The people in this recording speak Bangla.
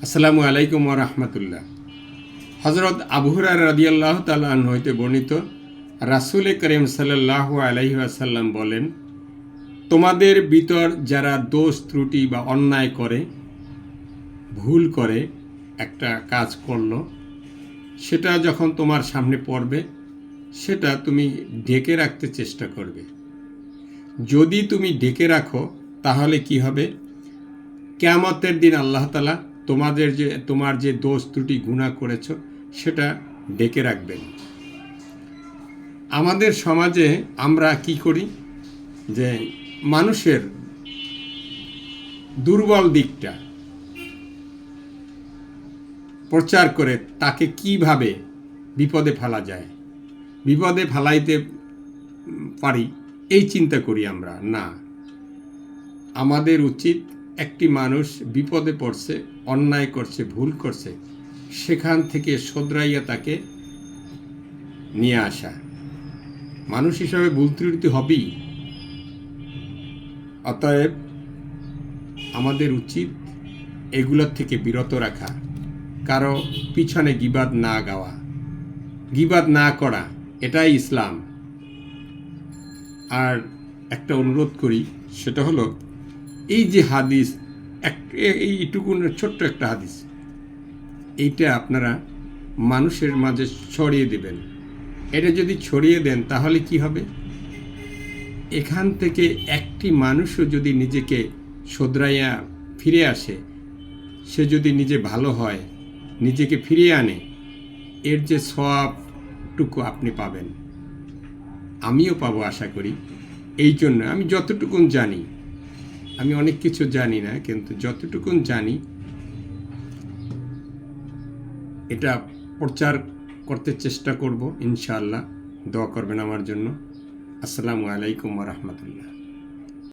আসসালামু আলাইকুম ওয়া রাহমাতুল্লাহ। হযরত আবু হুরায়রা রাদিয়াল্লাহু তাআলা আনহু হইতে বর্ণিত, রাসূল করিম সাল্লাল্লাহু আলাইহি ওয়াসাল্লাম বলেন, তোমাদের ভিতর যারা দোষ ত্রুটি বা অন্যায় করে, ভুল করে, একটা কাজ করলো, সেটা যখন তোমার সামনে পড়বে সেটা তুমি ঢেকে রাখতে চেষ্টা করবে। যদি তুমি ঢেকে রাখো তাহলে কি হবে? কিয়ামতের দিন আল্লাহ তাআলা তোমার যে দোষ ত্রুটি গুনাহ করেছো সেটা ঢেকে রাখবেন। আমাদের সমাজে আমরা কি করি যে মানুষের দুর্বল দিকটা প্রচার করে তাকে কিভাবে বিপদে ফেলা যায়, বিপদে ফেলাইতে পারি এই চিন্তা করি আমরা। না, আমাদের উচিত একটি মানুষ বিপদে পড়ছে, অন্যায় করছে, ভুল করছে, সেখান থেকে শোধরাইয়া তাকে নিয়ে আসা। মানুষ হিসাবে ভুল ত্রুটি হবেই, অতএব আমাদের উচিত এগুলোর থেকে বিরত রাখা, কারো পিছনে গীবাত না গাওয়া, গীবাত না করা, এটাই ইসলাম। আর একটা অনুরোধ করি, সেটা হলো এই যে হাদিস, এইটুকুন ছোট্ট একটা হাদিস, এইটা আপনারা মানুষের মাঝে ছড়িয়ে দেবেন। এটা যদি ছড়িয়ে দেন তাহলে কি হবে? এখান থেকে একটি মানুষও যদি নিজেকে শোধরাইয়া ফিরে আসে, সে যদি নিজে ভালো হয়, নিজেকে ফিরিয়ে আনে, এর যে সওয়াবটুকু আপনি পাবেন, আমিও পাবো আশা করি। এই জন্য আমি যতটুকুন জানি, আমি অনেক কিছু জানি না, কিন্তু যতটুকুন জানি এটা প্রচার করতে চেষ্টা করব ইনশাআল্লাহ। দোয়া করবেন আমার জন্য। আসসালামু আলাইকুম ওয়া রাহমাতুল্লাহ।